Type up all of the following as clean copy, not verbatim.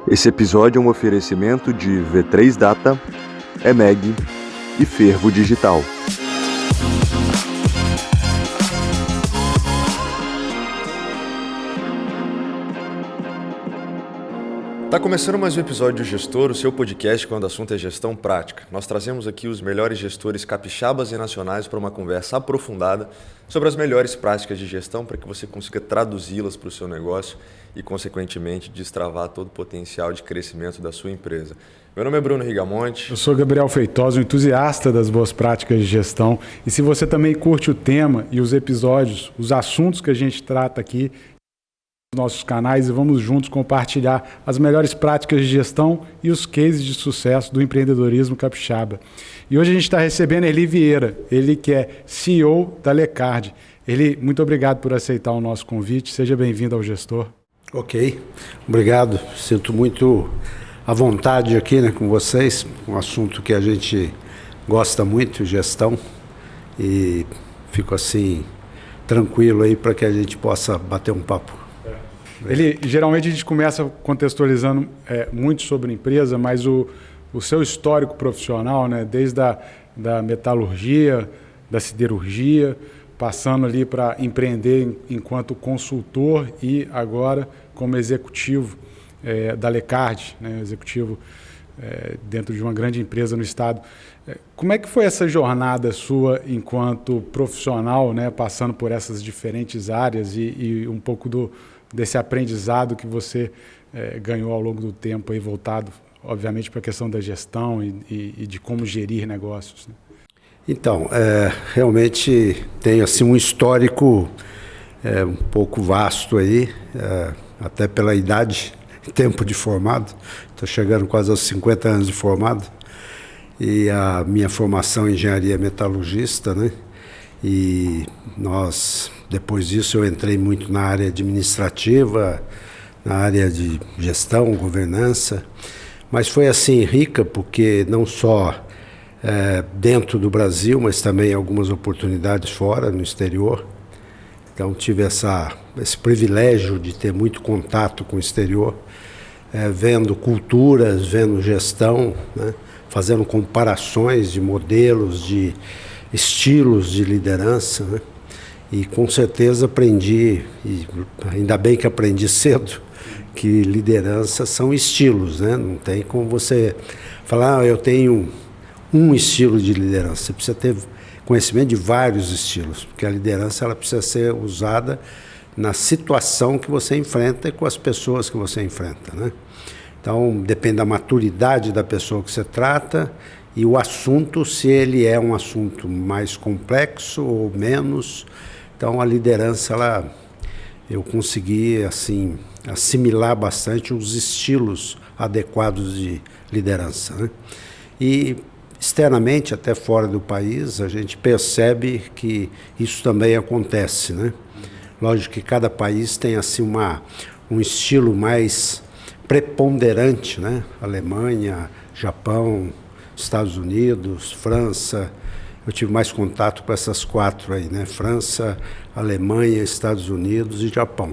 Esse episódio é um oferecimento de V3 Data, EMEG e Fervo Digital. Tá começando mais um episódio do Gestor, o seu podcast quando o assunto é gestão prática. Nós trazemos aqui os melhores gestores capixabas e nacionais para uma conversa aprofundada sobre as melhores práticas de gestão para que você consiga traduzi-las para o seu negócio e, consequentemente, destravar todo o potencial de crescimento da sua empresa. Meu nome é Bruno Rigamonte. Eu sou Gabriel Feitosa, um entusiasta das boas práticas de gestão. E se você também curte o tema e os episódios, os assuntos que a gente trata aqui, nossos canais, e vamos juntos compartilhar as melhores práticas de gestão e os cases de sucesso do empreendedorismo capixaba. E hoje a gente está recebendo Eli Vieira, ele que é CEO da Lecard. Eli, muito obrigado por aceitar o nosso convite, seja bem-vindo ao Gestor. Ok, obrigado, sinto muito à vontade aqui com vocês, um assunto que a gente gosta muito, gestão, e fico assim tranquilo aí para que a gente possa bater um papo. Geralmente a gente começa contextualizando muito sobre a empresa, mas o seu histórico profissional, né, desde da metalurgia, da siderurgia, passando ali para empreender enquanto consultor e agora como executivo da Lecard, né, executivo dentro de uma grande empresa no estado. Como é que foi essa jornada sua enquanto profissional, né, passando por essas diferentes áreas e um pouco desse aprendizado que você ganhou ao longo do tempo, aí, voltado, obviamente, para a questão da gestão e de como gerir negócios, né? Então, realmente tenho assim, um histórico um pouco vasto aí, até pela idade, tempo de formado. Estou chegando quase aos 50 anos de formado. E a minha formação em engenharia metalurgista, né? E depois disso eu entrei muito na área administrativa, na área de gestão, governança, mas foi assim rica porque não só dentro do Brasil, mas também algumas oportunidades fora, no exterior. Então tive esse privilégio de ter muito contato com o exterior, vendo culturas, vendo gestão, né? Fazendo comparações de modelos, de estilos de liderança, né? E com certeza aprendi, e ainda bem que aprendi cedo, que liderança são estilos, né? Não tem como você falar, eu tenho um estilo de liderança. Você precisa ter conhecimento de vários estilos, porque a liderança ela precisa ser usada na situação que você enfrenta e com as pessoas que você enfrenta, né? Então, depende da maturidade da pessoa que você trata e o assunto, se ele é um assunto mais complexo ou menos. Então, a liderança, eu consegui assim, assimilar bastante os estilos adequados de liderança, né? E, externamente, até fora do país, a gente percebe que isso também acontece, né? Lógico que cada país tem assim, um estilo mais preponderante, né? Alemanha, Japão, Estados Unidos, França. Eu tive mais contato com essas quatro aí, né? França, Alemanha, Estados Unidos e Japão.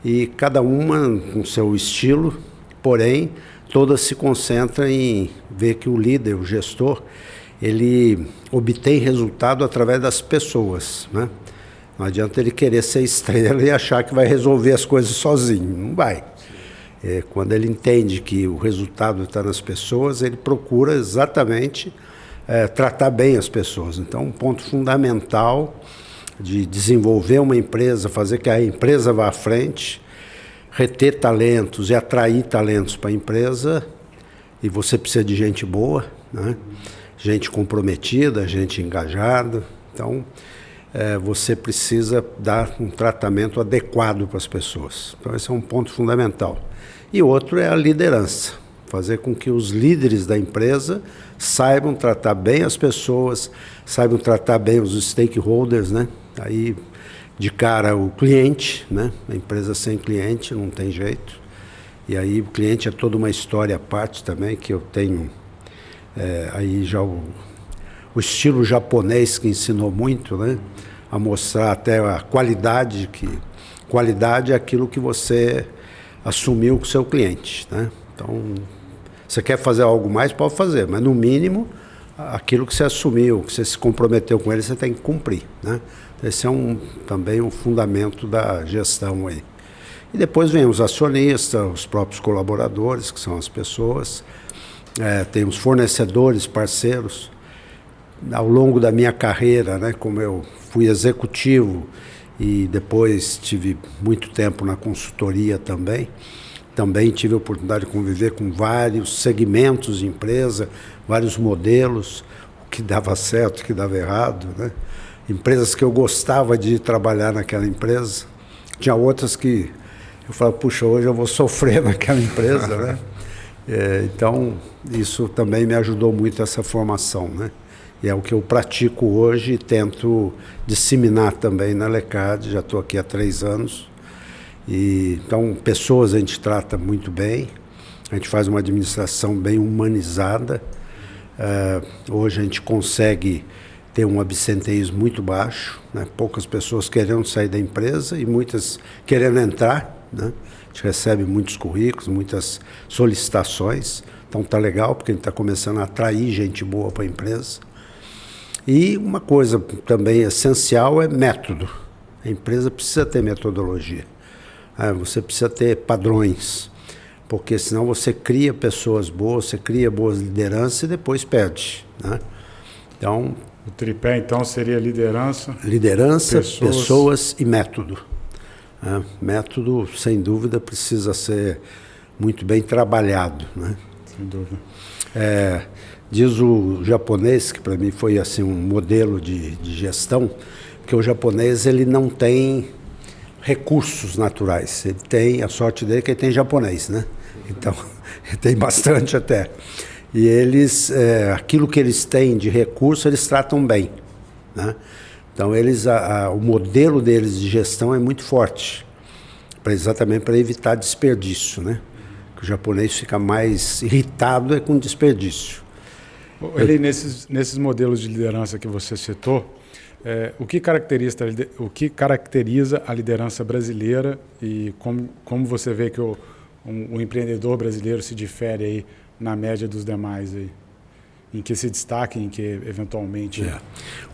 E cada uma com seu estilo, porém, todas se concentram em ver que o líder, o gestor, ele obtém resultado através das pessoas, né? Não adianta ele querer ser estrela e achar que vai resolver as coisas sozinho, não vai. Quando ele entende que o resultado está nas pessoas, ele procura exatamente tratar bem as pessoas. Então, um ponto fundamental de desenvolver uma empresa, fazer que a empresa vá à frente, reter talentos e atrair talentos para a empresa, e você precisa de gente boa, né? Gente comprometida, gente engajada. Então, você precisa dar um tratamento adequado para as pessoas. Então, esse é um ponto fundamental. E outro é a liderança, fazer com que os líderes da empresa saibam tratar bem as pessoas, saibam tratar bem os stakeholders, né? Aí, de cara, o cliente, né? A empresa sem cliente não tem jeito. E aí o cliente é toda uma história à parte também, que eu tenho aí já o estilo japonês que ensinou muito, né? A mostrar até a qualidade, que qualidade é aquilo que você assumiu com o seu cliente, né? Então, você quer fazer algo mais, pode fazer, mas no mínimo, aquilo que você assumiu, que você se comprometeu com ele, você tem que cumprir, né? Esse é também um fundamento da gestão aí. E depois vem os acionistas, os próprios colaboradores, que são as pessoas, tem os fornecedores, parceiros. Ao longo da minha carreira, né, como eu fui executivo e depois tive muito tempo na consultoria também tive a oportunidade de conviver com vários segmentos de empresa, vários modelos, o que dava certo, o que dava errado, né? Empresas que eu gostava de trabalhar naquela empresa, tinha outras que eu falava, puxa, hoje eu vou sofrer naquela empresa, né? Então, isso também me ajudou muito essa formação, né? E é o que eu pratico hoje e tento disseminar também na Lecad, já estou aqui há 3 anos. Então, pessoas a gente trata muito bem, a gente faz uma administração bem humanizada. Hoje a gente consegue ter um absenteísmo muito baixo, né? Poucas pessoas querendo sair da empresa e muitas querendo entrar, né? A gente recebe muitos currículos, muitas solicitações, então está legal porque a gente está começando a atrair gente boa para a empresa. E uma coisa também essencial é método. A empresa precisa ter metodologia. Você precisa ter padrões, porque senão você cria pessoas boas, você cria boas lideranças e depois perde, né? Então, o tripé, então, seria liderança, pessoas e método. Método, sem dúvida, precisa ser muito bem trabalhado, né? Sem dúvida. Diz o japonês, que para mim foi assim, um modelo de gestão, que o japonês ele não tem recursos naturais. Ele tem, a sorte dele é que ele tem japonês, né? Então, ele tem bastante até. E eles, aquilo que eles têm de recurso, eles tratam bem, né? Então, o modelo deles de gestão é muito forte, exatamente para evitar desperdício, né? Que o japonês fica mais irritado com desperdício. Ele, nesses modelos de liderança que você citou, o que caracteriza a liderança brasileira e como você vê que o empreendedor brasileiro se difere aí na média dos demais aí? Em que se destaca, em que eventualmente...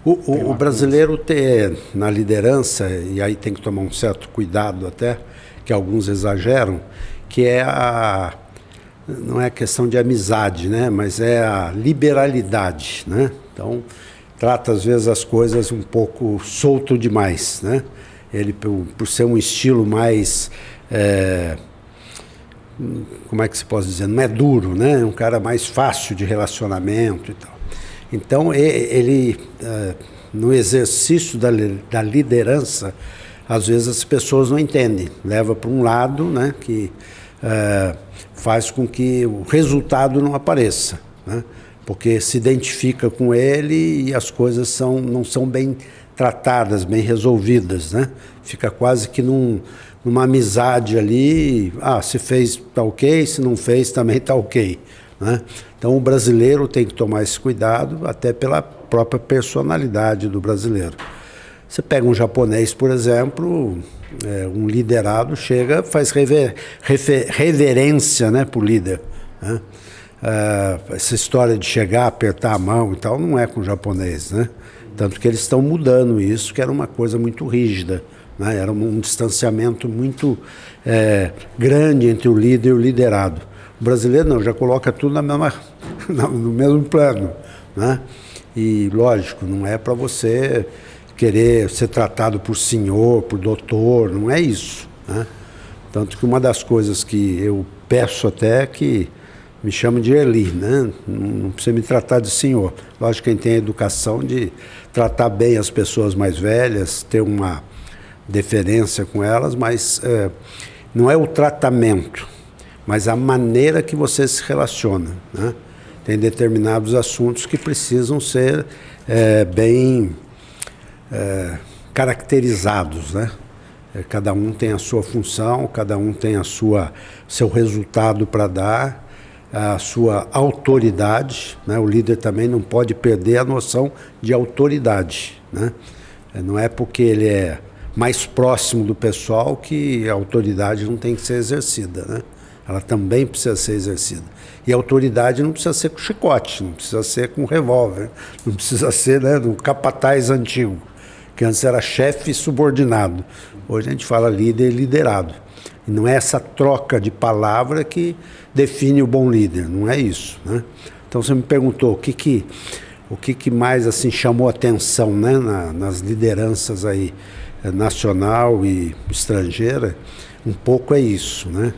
O brasileiro tem na liderança, e aí tem que tomar um certo cuidado até, que alguns exageram, que não é questão de amizade, né? Mas é a liberalidade, né? Então, trata às vezes as coisas um pouco solto demais, né? Ele, por ser um estilo mais... como é que se pode dizer? Não é duro, né? É um cara mais fácil de relacionamento e tal. Então, ele no exercício da liderança, às vezes as pessoas não entendem. Leva para um lado, né? Que faz com que o resultado não apareça, né? Porque se identifica com ele e as coisas não são bem tratadas, bem resolvidas, né? Fica quase que numa amizade ali, se fez tá ok, se não fez também tá ok, né? Então o brasileiro tem que tomar esse cuidado, até pela própria personalidade do brasileiro. Você pega um japonês, por exemplo, um liderado chega, faz reverência, né, para o líder, né? Essa história de chegar, apertar a mão e tal, não é com o japonês, né? Tanto que eles estão mudando isso, que era uma coisa muito rígida, né? Era um distanciamento muito grande entre o líder e o liderado. O brasileiro não, já coloca tudo no mesmo plano, né? E lógico, não é para você querer ser tratado por senhor, por doutor, não é isso, né? Tanto que uma das coisas que eu peço até que me chama de Eli, né? Não precisa me tratar de senhor. Lógico que quem tem a educação de tratar bem as pessoas mais velhas, ter uma deferência com elas, mas não é o tratamento, mas a maneira que você se relaciona, né? Tem determinados assuntos que precisam ser bem caracterizados, né? Cada um tem a sua função, cada um tem seu resultado para dar, a sua autoridade, né? O líder também não pode perder a noção de autoridade, né? Não é porque ele é mais próximo do pessoal que a autoridade não tem que ser exercida, né? ela também precisa ser exercida. E a autoridade não precisa ser com chicote, não precisa ser com revólver, não precisa ser, né, no capataz antigo, que antes era chefe e subordinado. Hoje a gente fala líder e liderado. E não é essa troca de palavra que define o bom líder, não é isso, né? Então você me perguntou o que mais assim chamou atenção, né, nas lideranças aí, nacional e estrangeira. Um pouco é isso, né?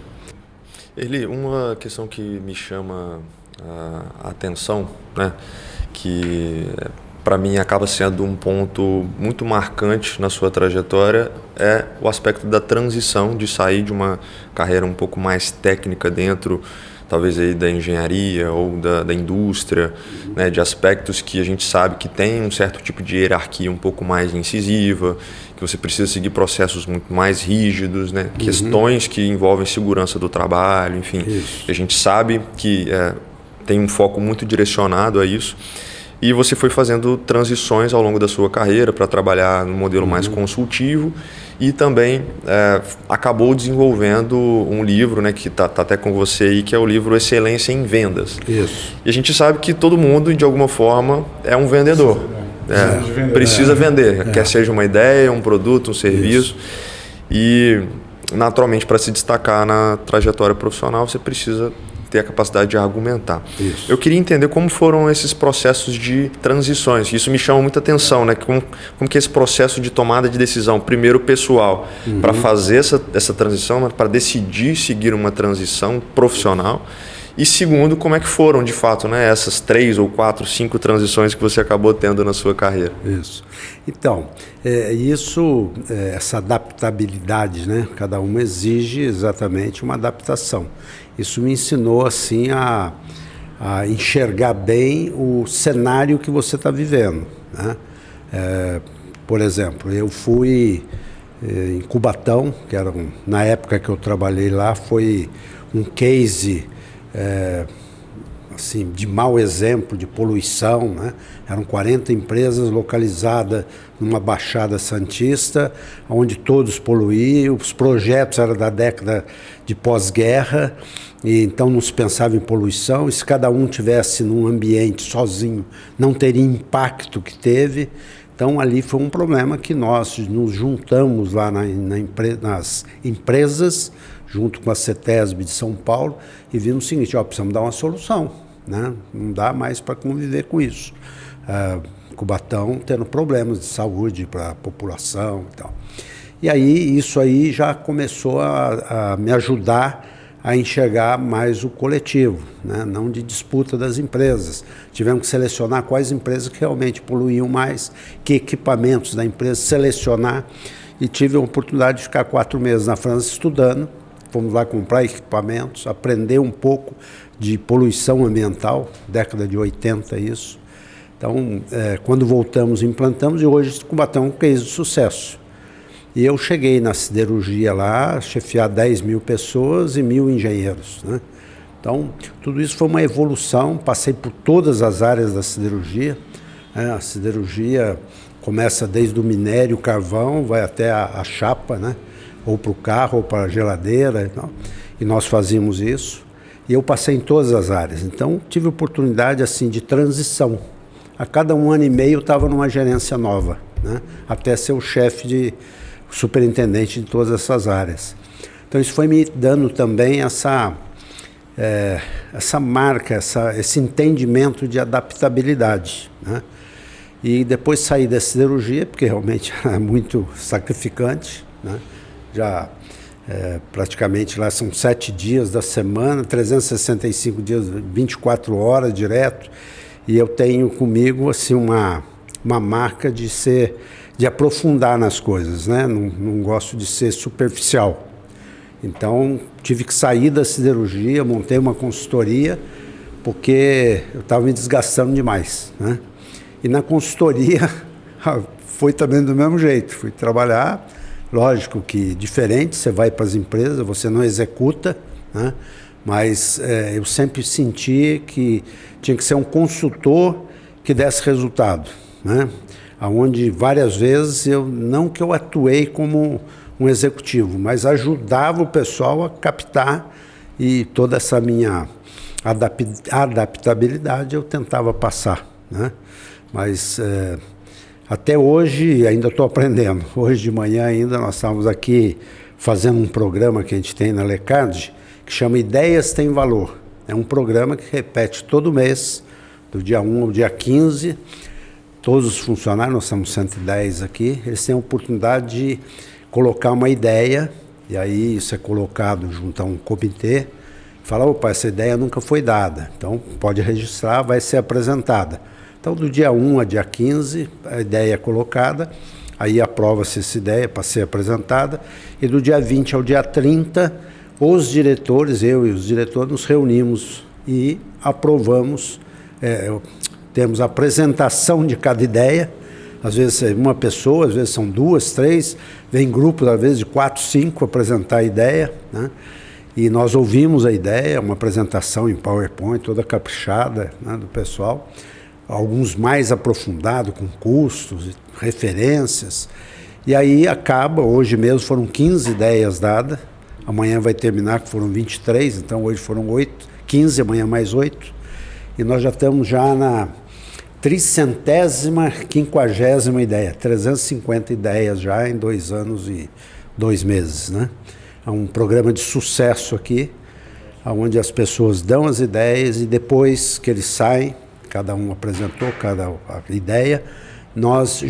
Uma questão que me chama a atenção, né, que para mim acaba sendo um ponto muito marcante na sua trajetória, é o aspecto da transição, de sair de uma carreira um pouco mais técnica dentro, talvez aí da engenharia ou da indústria, né, de aspectos que a gente sabe que tem um certo tipo de hierarquia um pouco mais incisiva, que você precisa seguir processos muito mais rígidos, né, questões que envolvem segurança do trabalho, enfim. A gente sabe que tem um foco muito direcionado a isso. E você foi fazendo transições ao longo da sua carreira para trabalhar no modelo mais consultivo e também acabou desenvolvendo um livro, né, que está até com você aí, que é o livro Excelência em Vendas. Isso. E a gente sabe que todo mundo, de alguma forma, é um vendedor. Precisa vender, quer seja uma ideia, um produto, um serviço. E, naturalmente, para se destacar na trajetória profissional, você precisa ter a capacidade de argumentar. Isso. Eu queria entender como foram esses processos de transições. Isso me chama muita atenção, né? Como que esse processo de tomada de decisão, primeiro pessoal, para fazer essa transição, para decidir seguir uma transição profissional, e segundo, como é que foram, de fato, né, essas 3 ou 4, 5 transições que você acabou tendo na sua carreira? Isso. Então, essa adaptabilidade, né? Cada uma exige exatamente uma adaptação. Isso me ensinou assim a enxergar bem o cenário que você está vivendo, né? Por exemplo, eu fui em Cubatão, que era na época que eu trabalhei lá, foi um case assim, de mau exemplo de poluição, né? Eram 40 empresas localizadas numa Baixada Santista, onde todos poluíam, os projetos eram da década de pós-guerra, e então não se pensava em poluição, e se cada um tivesse num ambiente sozinho, não teria impacto que teve. Então ali foi um problema que nós nos juntamos lá nas empresas, junto com a CETESB de São Paulo, e vimos o seguinte: precisamos dar uma solução, né? Não dá mais para conviver com isso. Cubatão tendo problemas de saúde para a população e tal. E aí isso aí já começou a me ajudar a enxergar mais o coletivo, né? Não de disputa das empresas. Tivemos que selecionar quais empresas que realmente poluíam mais, que equipamentos da empresa selecionar, e tive a oportunidade de ficar 4 meses na França estudando. Fomos lá comprar equipamentos, aprender um pouco de poluição ambiental, década de 80 isso. Então, quando voltamos, implantamos, e hoje Cubatão é um case de sucesso. E eu cheguei na siderurgia lá, chefiar 10 mil pessoas e 1.000 engenheiros, né? Então, tudo isso foi uma evolução, passei por todas as áreas da siderurgia, né? A siderurgia começa desde o minério, o carvão, vai até a chapa, né? Ou para o carro, ou para a geladeira, e nós fazíamos isso. E eu passei em todas as áreas. Então, tive oportunidade assim de transição. A cada 1 ano e meio eu estava numa gerência nova, né? Até ser o chefe superintendente de todas essas áreas. Então, isso foi me dando também essa marca, esse entendimento de adaptabilidade, né? E depois saí da siderurgia, porque realmente era muito sacrificante, né? Já praticamente lá são 7 dias da semana, 365 dias, 24 horas direto, e eu tenho comigo assim uma marca de aprofundar nas coisas, né? Não gosto de ser superficial. Então tive que sair da siderurgia, montei uma consultoria, porque eu estava me desgastando demais, né? E na consultoria foi também do mesmo jeito, fui trabalhar. Lógico que diferente, você vai para as empresas, você não executa, né? Mas eu sempre senti que tinha que ser um consultor que desse resultado, né? Onde várias vezes não que eu atuei como um executivo, mas ajudava o pessoal a captar e toda essa minha adaptabilidade eu tentava passar, né? Mas até hoje ainda estou aprendendo. Hoje de manhã ainda nós estávamos aqui fazendo um programa que a gente tem na Lecard, que chama Ideias Têm Valor. É um programa que repete todo mês, do dia 1 ao dia 15. Todos os funcionários, nós somos 110 aqui, eles têm a oportunidade de colocar uma ideia, e aí isso é colocado junto a um comitê, fala, opa, essa ideia nunca foi dada, então pode registrar, vai ser apresentada. Então, do dia 1 a dia 15, a ideia é colocada, aí aprova-se essa ideia para ser apresentada, e do dia 20 ao dia 30, os diretores, eu e os diretores, nos reunimos e aprovamos, temos a apresentação de cada ideia, às vezes é uma pessoa, às vezes são 2, 3, vem grupos, às vezes de 4, 5 apresentar a ideia, né? E nós ouvimos a ideia, uma apresentação em PowerPoint, toda caprichada, né, do pessoal, alguns mais aprofundados, com custos, referências, e aí acaba, hoje mesmo foram 15 ideias dadas, amanhã vai terminar, que foram 23, então hoje foram 15, amanhã mais 8, e nós já estamos já na 350ª ideia, 350 ideias já em 2 anos e 2 meses, né? É um programa de sucesso aqui, onde as pessoas dão as ideias e depois que eles saem, cada um apresentou cada ideia, nós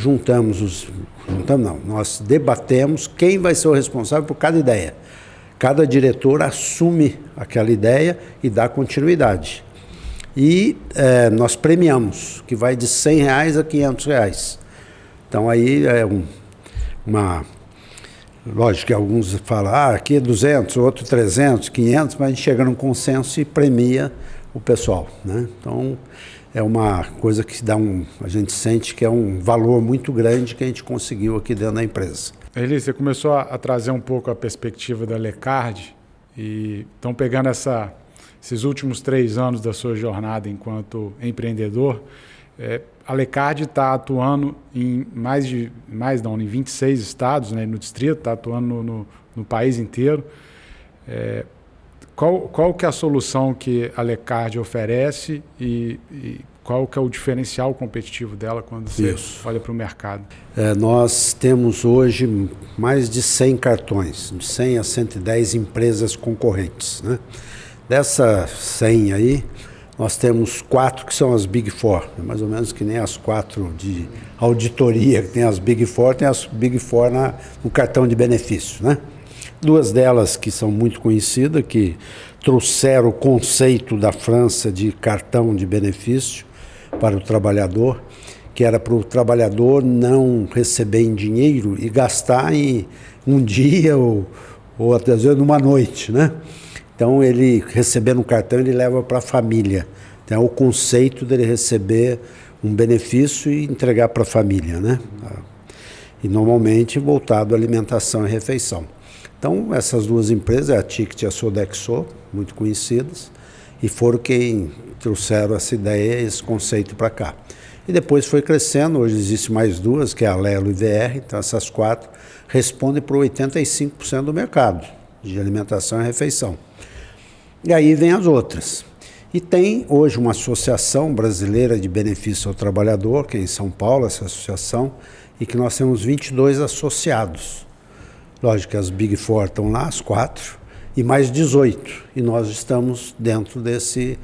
nós debatemos quem vai ser o responsável por cada ideia. Cada diretor assume aquela ideia e dá continuidade. E nós premiamos, que vai de R$100 a R$500. Então aí é lógico que alguns falam, aqui é 200, outro 300, 500, mas a gente chega num consenso e premia o pessoal, né? Então é uma coisa que a gente sente que é um valor muito grande que a gente conseguiu aqui dentro da empresa. Eli, você começou a trazer um pouco a perspectiva da Lecard e estão pegando esses últimos 3 anos da sua jornada enquanto empreendedor. A Lecard está atuando em em 26 estados, né, no distrito, está atuando no país inteiro. Qual que é a solução que a Lecard oferece e qual que é o diferencial competitivo dela quando você olha para o mercado? Nós temos hoje mais de 100 cartões, de 100 a 110 empresas concorrentes, né? Dessas 100 aí, nós temos 4 que são as Big Four, mais ou menos que nem as 4 de auditoria, que tem as Big Four, tem as Big Four no cartão de benefício, né? 2 delas que são muito conhecidas, que trouxeram o conceito da França de cartão de benefício para o trabalhador, que era para o trabalhador não receber em dinheiro e gastar em um dia ou até às vezes numa noite, né? Então, ele recebendo um cartão, ele leva para a família. Então, é o conceito dele receber um benefício e entregar para a família, né? E normalmente voltado à alimentação e refeição. Então, essas 2 empresas, a Ticket e a Sodexo, muito conhecidas, e foram quem trouxeram essa ideia, esse conceito para cá. E depois foi crescendo, hoje existe mais 2, que é a Lelo e VR, então essas 4 respondem para 85% do mercado de alimentação e refeição. E aí vem as outras. E tem hoje uma associação brasileira de benefício ao trabalhador, que é em São Paulo, essa associação, e que nós temos 22 associados. Lógico que as Big Four estão lá, as 4, e mais 18. E nós estamos dentro desse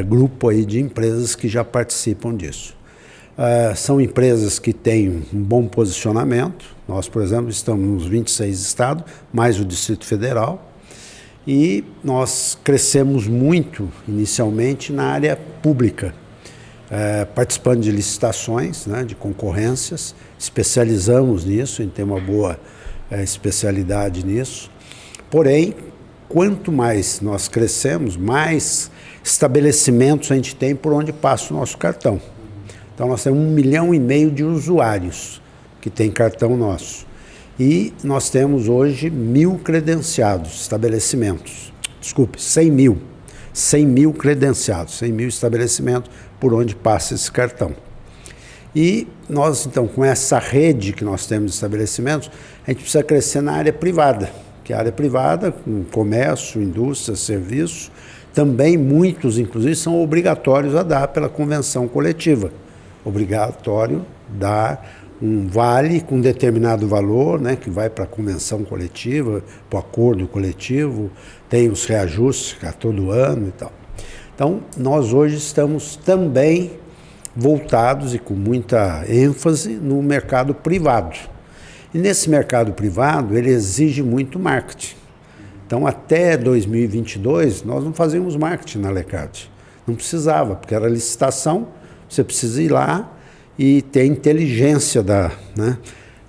grupo aí de empresas que já participam disso. São empresas que têm um bom posicionamento. Nós, por exemplo, estamos nos 26 estados, mais o Distrito Federal. E nós crescemos muito, inicialmente, na área pública, participando de licitações, né, de concorrências, especializamos nisso, em ter uma boa especialidade nisso. Porém, quanto mais nós crescemos, mais estabelecimentos a gente tem por onde passa o nosso cartão. Então, nós temos 1,5 milhão de usuários que têm cartão nosso. E nós temos hoje 1.000 credenciados, estabelecimentos. Desculpe, 100 mil. 100 mil credenciados, 100 mil estabelecimentos por onde passa esse cartão. E nós, então, com essa rede que nós temos de estabelecimentos, a gente precisa crescer na área privada, que é a área privada, com comércio, indústria, serviço, também muitos, inclusive, são obrigatórios a dar pela convenção coletiva. Obrigatório dar um vale com determinado valor, né, que vai para a convenção coletiva, para o acordo coletivo, tem os reajustes a todo ano e tal. Então, nós hoje estamos também voltados e com muita ênfase no mercado privado. E nesse mercado privado, ele exige muito marketing. Então, até 2022, nós não fazíamos marketing na Alecard. Não precisava, porque era licitação, você precisa ir lá e ter inteligência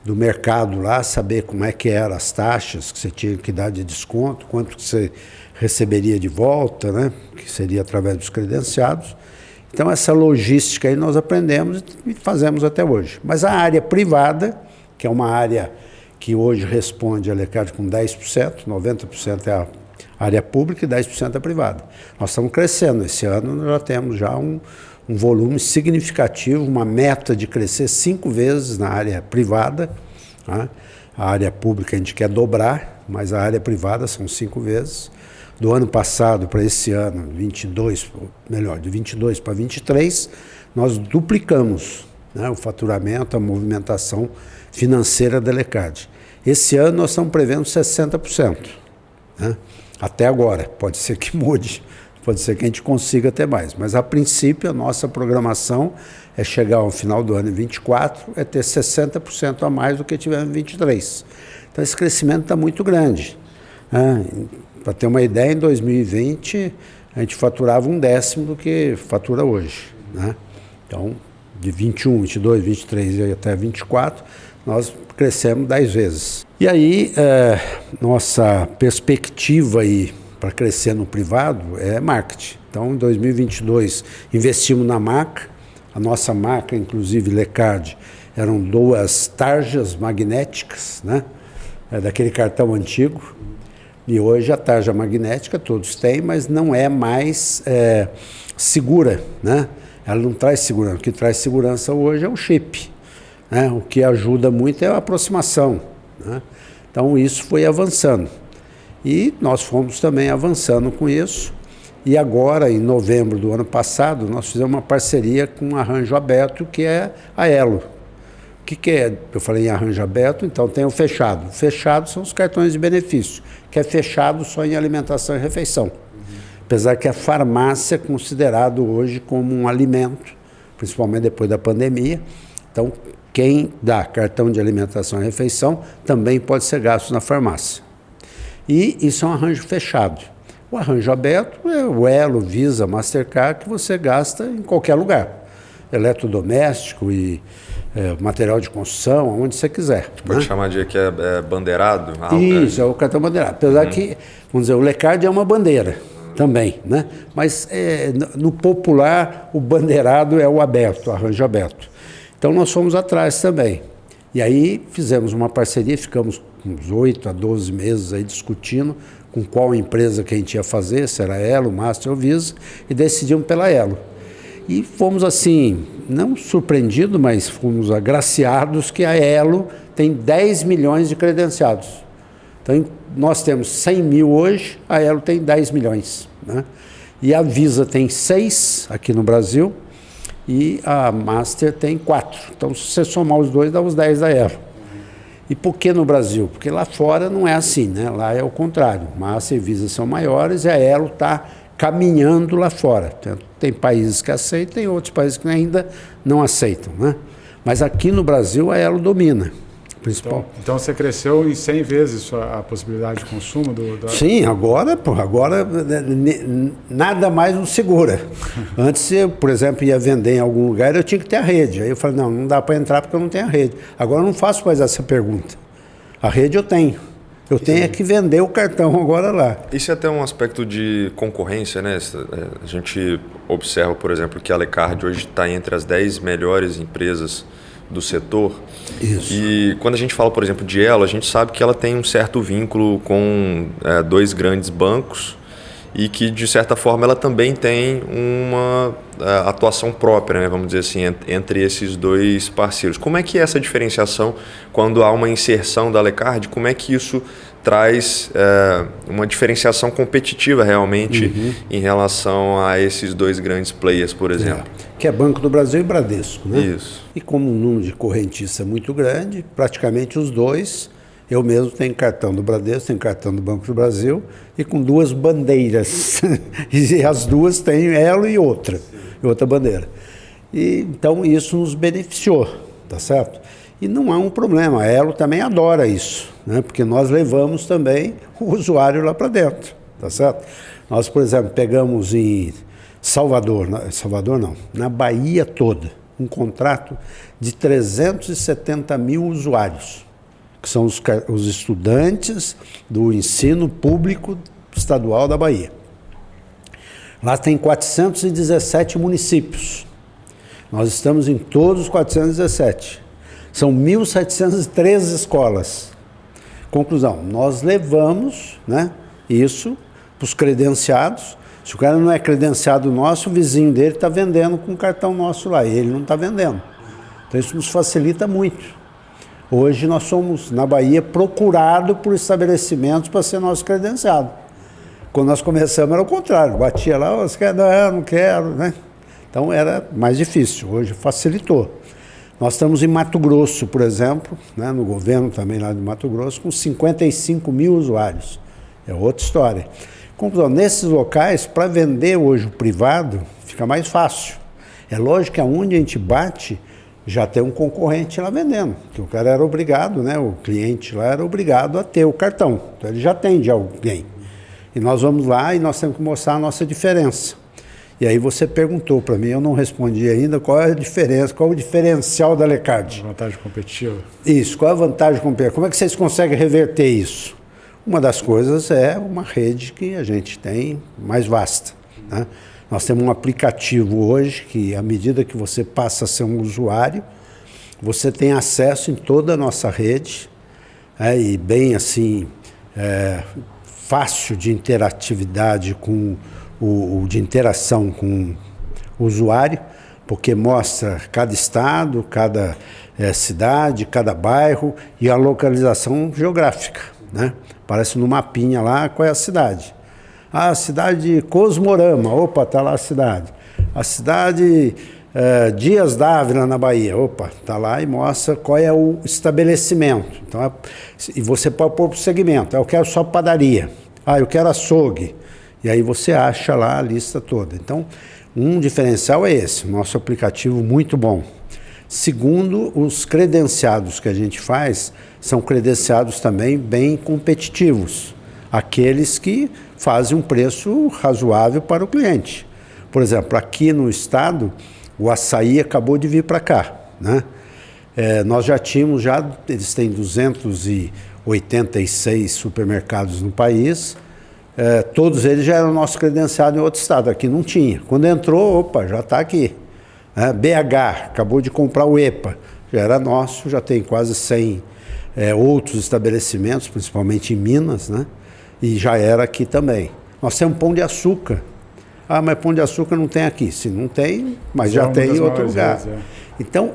do mercado lá, saber como é que eram as taxas que você tinha que dar de desconto, quanto que você receberia de volta, né, que seria através dos credenciados. Então, essa logística aí nós aprendemos e fazemos até hoje. Mas a área privada, que é uma área que hoje responde a Alecard com 10%, 90% é a área pública e 10% é privada. Nós estamos crescendo. Esse ano nós já temos já um volume significativo, uma meta de crescer 5 vezes na área privada. Tá? A área pública a gente quer dobrar, mas a área privada são 5 vezes. Do ano passado para esse ano, de 22 para 23, nós duplicamos, né, o faturamento, a movimentação financeira da Alecard. Esse ano nós estamos prevendo 60%. Né? Até agora, pode ser que mude. Pode ser que a gente consiga até mais, mas a princípio a nossa programação é chegar ao final do ano em 24, é ter 60% a mais do que tivemos em 23. Então esse crescimento está muito grande. Para ter uma ideia, em 2020 a gente faturava 1/10 do que fatura hoje. Né? Então, de 21, 22, 23 e até 24, nós crescemos 10 vezes. E aí, nossa perspectiva aí para crescer no privado é marketing. Então, em 2022, investimos na marca. A nossa marca, inclusive Alecard, eram 2 tarjas magnéticas, né? Daquele cartão antigo. E hoje a tarja magnética todos têm, mas não é mais segura, né? Ela não traz segurança. O que traz segurança hoje é o chip, né? O que ajuda muito é a aproximação, né? Então, isso foi avançando. E nós fomos também avançando com isso. E agora, em novembro do ano passado, nós fizemos uma parceria com um arranjo aberto, que é a Elo. O que é? Eu falei em arranjo aberto, então tem o fechado. O fechado são os cartões de benefício, que é fechado só em alimentação e refeição. Apesar que a farmácia é considerado hoje como um alimento, principalmente depois da pandemia. Então, quem dá cartão de alimentação e refeição também pode ser gasto na farmácia. E isso é um arranjo fechado. O arranjo aberto é o Elo, Visa, Mastercard, que você gasta em qualquer lugar. Eletrodoméstico e material de construção, onde você quiser. Pode chamar de que é bandeirado? Isso, é o cartão bandeirado. Apesar que, vamos dizer, o Alecard é uma bandeira também, né? Mas no popular, o bandeirado é o aberto, o arranjo aberto. Então nós fomos atrás também. E aí fizemos uma parceria, ficamos uns 8 a 12 meses aí discutindo com qual empresa que a gente ia fazer, se era Elo, Master ou Visa, e decidimos pela Elo. E fomos assim, não surpreendidos, mas fomos agraciados que a Elo tem 10 milhões de credenciados. Então nós temos 100 mil hoje, a Elo tem 10 milhões. Né? E a Visa tem 6 aqui no Brasil e a Master tem 4. Então se você somar os dois, dá os 10 da Elo. E por que no Brasil? Porque lá fora não é assim, né? Lá é o contrário. Master e Visa são maiores e a Elo está caminhando lá fora. Tem países que aceitam, tem outros países que ainda não aceitam, né? Mas aqui no Brasil a Elo domina. Principal. Então você cresceu em 100 vezes a possibilidade de consumo Sim, agora nada mais nos segura. Antes, eu, por exemplo, ia vender em algum lugar, eu tinha que ter a rede. Aí eu falei, não dá para entrar porque eu não tenho a rede. Agora eu não faço mais essa pergunta. A rede eu tenho. Eu tenho que vender o cartão agora lá. Isso é até um aspecto de concorrência, né? A gente observa, por exemplo, que a Alecard hoje está entre as 10 melhores empresas do setor. Isso. E quando a gente fala, por exemplo, de Elo, a gente sabe que ela tem um certo vínculo com 2 grandes bancos e que, de certa forma, ela também tem uma atuação própria, né, vamos dizer assim, entre esses 2 parceiros. Como é que é essa diferenciação quando há uma inserção da Alecard? Como é que isso traz uma diferenciação competitiva realmente em relação a esses dois grandes players, por exemplo. Que é Banco do Brasil e Bradesco, né? Isso. E como o número de correntistas é muito grande, praticamente os dois, eu mesmo tenho cartão do Bradesco, tenho cartão do Banco do Brasil e com duas bandeiras. E as duas têm elo e outra bandeira. E, então isso nos beneficiou, tá certo? E não há um problema, a Elo também adora isso, né? Porque nós levamos também o usuário lá para dentro, tá certo? Nós, por exemplo, pegamos em na Bahia toda, um contrato de 370 mil usuários, que são os estudantes do ensino público estadual da Bahia. Lá tem 417 municípios. Nós estamos em todos os 417. São 1.713 escolas. Conclusão, nós levamos, né, isso para os credenciados. Se o cara não é credenciado nosso, o vizinho dele está vendendo com o cartão nosso lá, e ele não está vendendo. Então isso nos facilita muito. Hoje nós somos, na Bahia, procurado por estabelecimentos para ser nosso credenciado. Quando nós começamos era o contrário, batia lá, você quer? Não quero, né? Então era mais difícil, hoje facilitou. Nós estamos em Mato Grosso, por exemplo, né, no governo também lá de Mato Grosso, com 55 mil usuários. É outra história. Conclusão, nesses locais, para vender hoje o privado, fica mais fácil. É lógico que aonde a gente bate, já tem um concorrente lá vendendo, porque o cara era obrigado, né, o cliente lá era obrigado a ter o cartão. Então ele já tem de alguém. E nós vamos lá e nós temos que mostrar a nossa diferença. E aí você perguntou para mim, eu não respondi ainda, qual é a diferença, qual é o diferencial da Lecard? Vantagem competitiva. Isso, qual é a vantagem competitiva? Como é que vocês conseguem reverter isso? Uma das coisas é uma rede que a gente tem mais vasta, né? Nós temos um aplicativo hoje que, à medida que você passa a ser um usuário, você tem acesso em toda a nossa rede, e bem assim, fácil de interatividade de interação com o usuário, porque mostra cada estado, cada cidade, cada bairro e a localização geográfica, né? Aparece no mapinha lá qual é a cidade. A cidade de Cosmorama, opa, está lá a cidade. A cidade Dias Dávila, na Bahia, opa, está lá e mostra qual é o estabelecimento. Então, e você pode pôr para o segmento, eu quero só padaria, eu quero açougue. E aí você acha lá a lista toda. Então, um diferencial é esse, nosso aplicativo muito bom. Segundo, os credenciados que a gente faz são credenciados também bem competitivos. Aqueles que fazem um preço razoável para o cliente. Por exemplo, aqui no estado, o açaí acabou de vir para cá, né? Nós já tínhamos, eles têm 286 supermercados no país. Todos eles já eram nosso credenciado em outro estado, aqui não tinha. Quando entrou, opa, já está aqui. BH, acabou de comprar o EPA, já era nosso, já tem quase 100 outros estabelecimentos, principalmente em Minas, né? E já era aqui também. Nós temos Pão de Açúcar. Mas Pão de Açúcar não tem aqui. Se não tem, mas já tem em outro lugar. Então,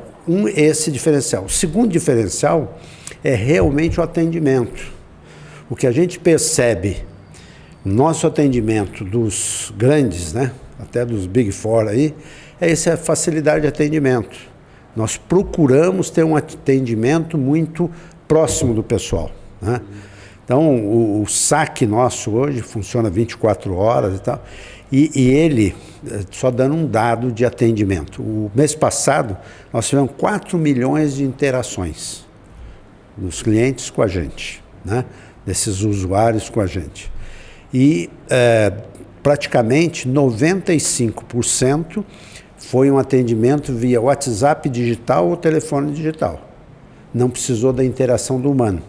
esse diferencial. O segundo diferencial é realmente o atendimento. O que a gente percebe, nosso atendimento dos grandes, né, até dos Big Four aí, é essa facilidade de atendimento. Nós procuramos ter um atendimento muito próximo do pessoal, né? Então, o saque nosso hoje funciona 24 horas e tal, e ele, só dando um dado de atendimento, o mês passado nós tivemos 4 milhões de interações dos clientes com a gente, né? Desses usuários com a gente. E praticamente 95% foi um atendimento via WhatsApp digital ou telefone digital. Não precisou da interação do humano.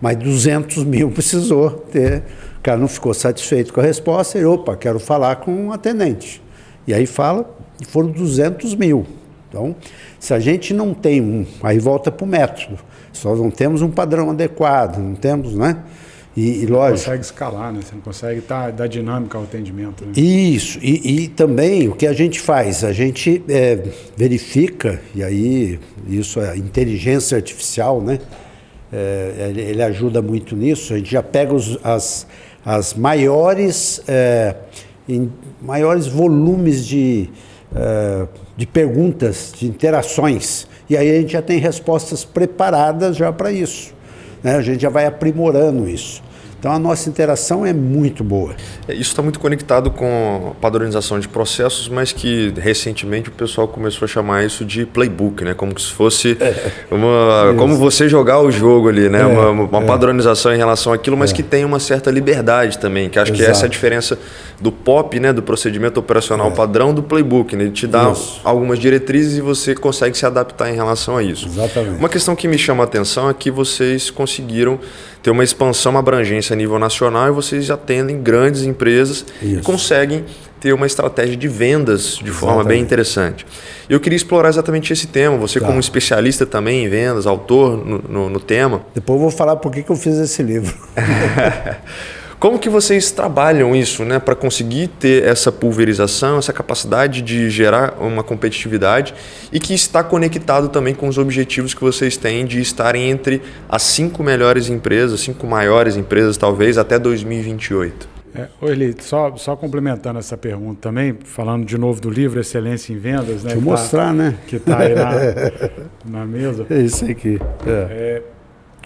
Mas 200 mil precisou ter. O cara não ficou satisfeito com a resposta e, opa, quero falar com um atendente. E aí fala, e foram 200 mil. Então, se a gente não tem aí volta para o método. Só não temos um padrão adequado, não temos, né? E lógico. Não consegue escalar, né? Você não consegue dar dinâmica ao atendimento, né? Isso, e também o que a gente faz? A gente verifica, e aí isso é inteligência artificial, né? ele ajuda muito nisso. A gente já pega as maiores volumes de perguntas, de interações, e aí a gente já tem respostas preparadas já para isso, né? A gente já vai aprimorando isso. Então a nossa interação é muito boa. Isso está muito conectado com a padronização de processos, mas que recentemente o pessoal começou a chamar isso de playbook, né? Como se fosse como você jogar o jogo ali, né? Uma padronização em relação àquilo, mas que tem uma certa liberdade também, que acho que essa é a diferença do POP, né? Do procedimento operacional padrão, do playbook, né? Ele te dá algumas diretrizes e você consegue se adaptar em relação a isso. Exatamente. Uma questão que me chama a atenção é que vocês conseguiram ter uma expansão, uma abrangência a nível nacional e vocês atendem grandes empresas e conseguem ter uma estratégia de vendas de forma bem interessante. Eu queria explorar exatamente esse tema, você como especialista também em vendas, autor no tema. Depois eu vou falar por que eu fiz esse livro. Como que vocês trabalham isso, né, para conseguir ter essa pulverização, essa capacidade de gerar uma competitividade e que está conectado também com os objetivos que vocês têm de estarem entre as 5 melhores empresas, 5 maiores empresas talvez até 2028? Eli, só complementando essa pergunta também, falando de novo do livro Excelência em Vendas, né? Deixa eu mostrar, né? Que está aí na mesa. É isso aqui.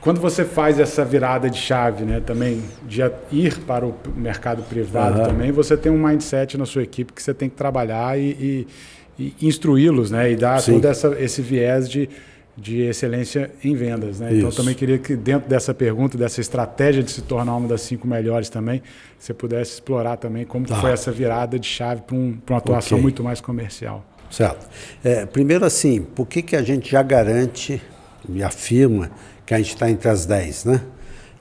Quando você faz essa virada de chave, né, também de ir para o mercado privado também, você tem um mindset na sua equipe que você tem que trabalhar e instruí-los, né, e dar todo esse viés de excelência em vendas, né? Então também queria que dentro dessa pergunta, dessa estratégia de se tornar uma das 5 melhores também, você pudesse explorar também como foi essa virada de chave para uma atuação muito mais comercial. Certo. Primeiro assim, por que a gente já garante e afirma que a gente está entre as 10, né?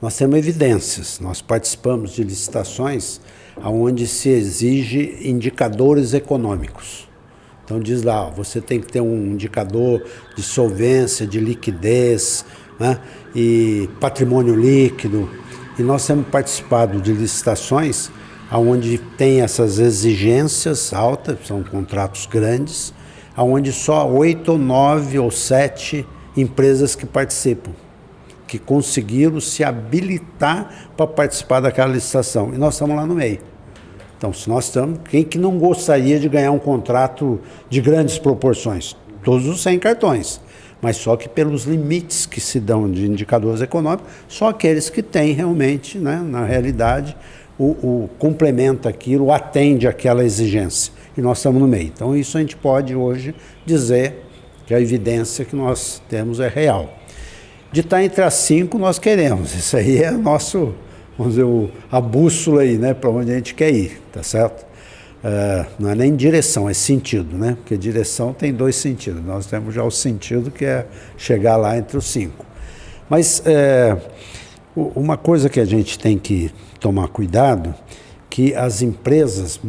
Nós temos evidências, nós participamos de licitações onde se exige indicadores econômicos. Então diz lá, você tem que ter um indicador de solvência, de liquidez, né? E patrimônio líquido. E nós temos participado de licitações onde tem essas exigências altas, são contratos grandes, onde só 8 ou 9 ou 7 empresas que participam, que conseguiram se habilitar para participar daquela licitação. E nós estamos lá no meio. Então, se nós estamos, quem que não gostaria de ganhar um contrato de grandes proporções? Todos os 100 cartões. Mas só que pelos limites que se dão de indicadores econômicos, só aqueles que têm realmente, né, na realidade, o complementa aquilo, atende àquela exigência. E nós estamos no meio. Então, isso a gente pode hoje dizer que a evidência que nós temos é real. De estar entre as 5, nós queremos. Isso aí é nosso, vamos dizer, a bússola aí, né, para onde a gente quer ir, tá certo? Não é nem direção, é sentido, né? Porque direção tem 2 sentidos. Nós temos já o sentido que é chegar lá entre os 5. Mas uma coisa que a gente tem que tomar cuidado, que as empresas,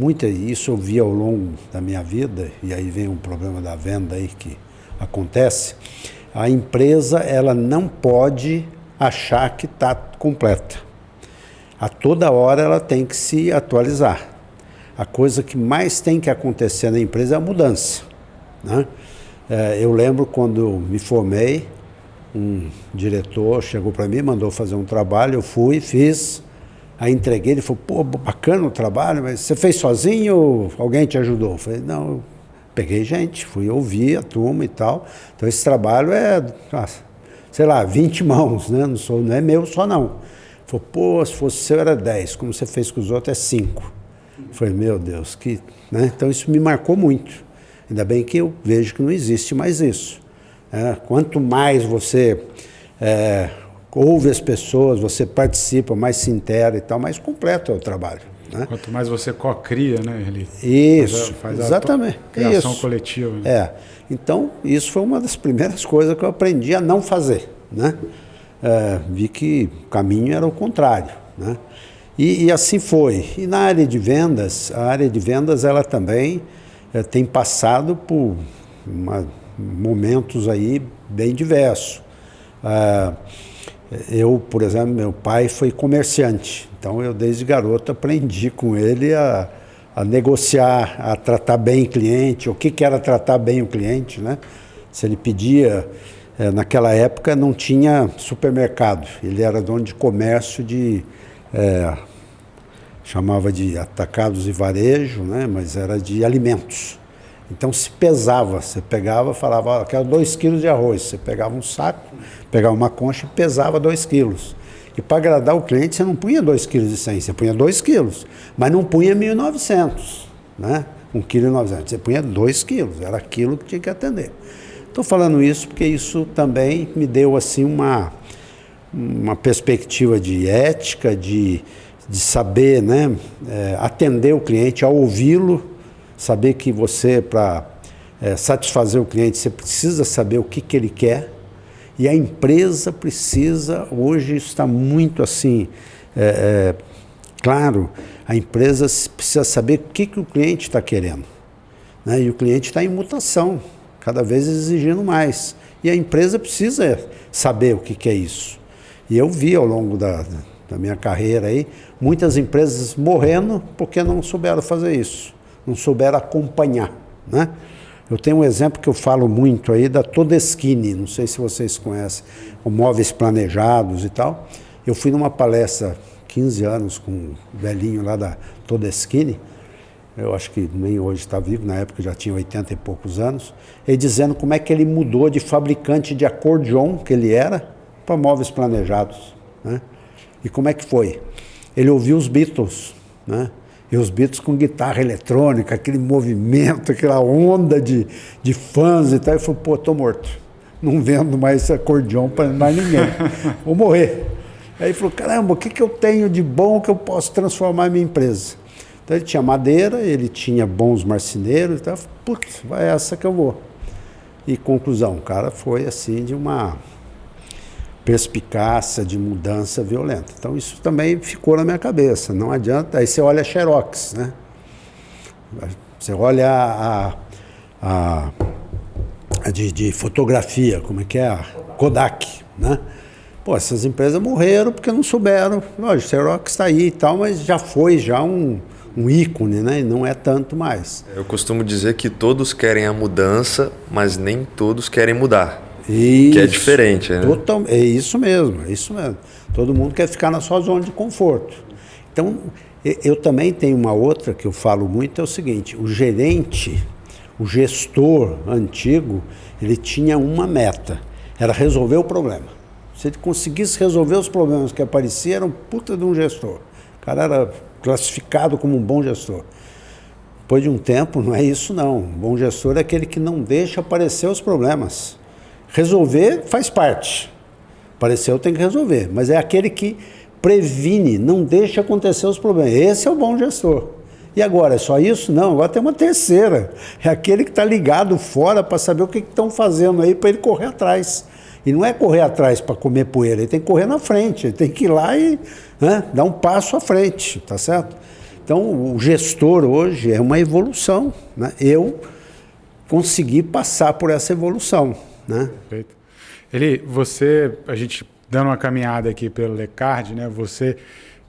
isso eu vi ao longo da minha vida, e aí vem um problema da venda aí que acontece, a empresa ela não pode achar que está completa. A toda hora ela tem que se atualizar. A coisa que mais tem que acontecer na empresa é a mudança, né? Eu lembro quando eu me formei, um diretor chegou para mim, mandou fazer um trabalho, eu fui, fiz, aí entreguei, ele falou, pô, bacana o trabalho, mas você fez sozinho ou alguém te ajudou? Eu falei, não, eu peguei gente, fui ouvir a turma e tal. Então esse trabalho é, sei lá, 20 mãos, né? Não é meu só não. Ele falou, pô, se fosse seu era 10, como você fez com os outros é 5. Eu falei, meu Deus, né? Então isso me marcou muito. Ainda bem que eu vejo que não existe mais isso. Quanto mais você ouve as pessoas, você participa, mais se intera e tal, mais completo é o trabalho, né? Quanto mais você co-cria, né, Eli? Isso, faz exatamente. A criação coletiva. Né? Então, isso foi uma das primeiras coisas que eu aprendi a não fazer, né? Vi que o caminho era o contrário, né? E assim foi. E na área de vendas, ela também tem passado por momentos aí bem diversos. Eu, por exemplo, meu pai foi comerciante, então eu desde garoto aprendi com ele a negociar, a tratar bem o cliente, o que era tratar bem o cliente, né? Se ele pedia naquela época não tinha supermercado, ele era dono de comércio chamava de atacados e varejo, né? Mas era de alimentos. Então se pesava, você pegava, falava, quero 2 quilos de arroz, você pegava um saco, pegava uma concha e pesava 2 quilos. E para agradar o cliente você não punha 2,1 kg, você punha 2 quilos, mas não punha 1.900, né? 1,9 kg, você punha 2 quilos, era aquilo que tinha que atender. Estou falando isso porque isso também me deu assim uma perspectiva de ética, de saber, né, atender o cliente, ao ouvi-lo, saber que você, para satisfazer o cliente, você precisa saber o que ele quer, e a empresa precisa, hoje isso está muito assim, claro, a empresa precisa saber o que o cliente está querendo, né, e o cliente está em mutação, cada vez exigindo mais, e a empresa precisa saber o que é isso. E eu vi ao longo da minha carreira aí, muitas empresas morrendo porque não souberam fazer isso, não souberam acompanhar, né? Eu tenho um exemplo que eu falo muito aí da Todeschini, não sei se vocês conhecem, com móveis planejados e tal. Eu fui numa palestra 15 anos com um velhinho lá da Todeschini, eu acho que nem hoje está vivo, na época já tinha 80 e poucos anos, ele dizendo como é que ele mudou de fabricante de acordeon, que ele era, para móveis planejados, né? E como é que foi? Ele ouviu os Beatles, né? E os Beatles com guitarra eletrônica, aquele movimento, aquela onda de fãs e tal, e falou, pô, tô morto, não vendo mais esse acordeon para mais ninguém, vou morrer. Aí ele falou, caramba, o que eu tenho de bom que eu posso transformar em minha empresa? Então ele tinha madeira, ele tinha bons marceneiros, então, putz, vai essa que eu vou. E conclusão, o cara foi assim de uma perspicácia, de mudança violenta. Então isso também ficou na minha cabeça, não adianta. Aí você olha a Xerox, né? Você olha de fotografia, como é que é? A Kodak, né? Pô, essas empresas morreram porque não souberam. Lógico, a Xerox está aí e tal, mas já foi um ícone, né? E não é tanto mais. Eu costumo dizer que todos querem a mudança, mas nem todos querem mudar. Isso, que é diferente, né? É isso mesmo, é isso mesmo. Todo mundo quer ficar na sua zona de conforto. Então, eu também tenho uma outra que eu falo muito, é o seguinte, o gerente, o gestor antigo, ele tinha uma meta, era resolver o problema. Se ele conseguisse resolver os problemas que apareciam, era um puta de um gestor. O cara era classificado como um bom gestor. Depois de um tempo, não é isso não. Um bom gestor é aquele que não deixa aparecer os problemas. Resolver faz parte. Apareceu, tem que resolver. Mas é aquele que previne, não deixa acontecer os problemas. Esse é o bom gestor. E agora, é só isso? Não, agora tem uma terceira. É aquele que está ligado fora para saber o que estão fazendo aí para ele correr atrás. E não é correr atrás para comer poeira, ele tem que correr na frente, ele tem que ir lá e, né, dar um passo à frente, tá certo? Então, o gestor hoje é uma evolução, né? Eu consegui passar por essa evolução, né? Perfeito. A gente dando uma caminhada aqui pelo Lecard, né? Você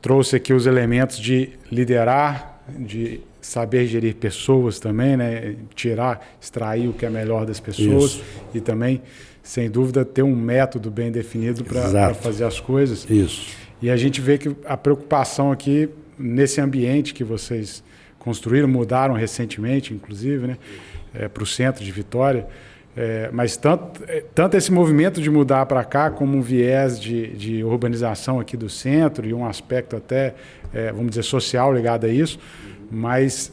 trouxe aqui os elementos de liderar, de saber gerir pessoas também, né? Extrair o que é melhor das pessoas. Isso. E também, sem dúvida, ter um método bem definido para fazer as coisas. Isso. E a gente vê que a preocupação aqui, nesse ambiente que vocês construíram, mudaram recentemente, inclusive, né? Para o centro de Vitória, mas tanto esse movimento de mudar para cá, como um viés de urbanização aqui do centro e um aspecto até, vamos dizer, social ligado a isso, mas...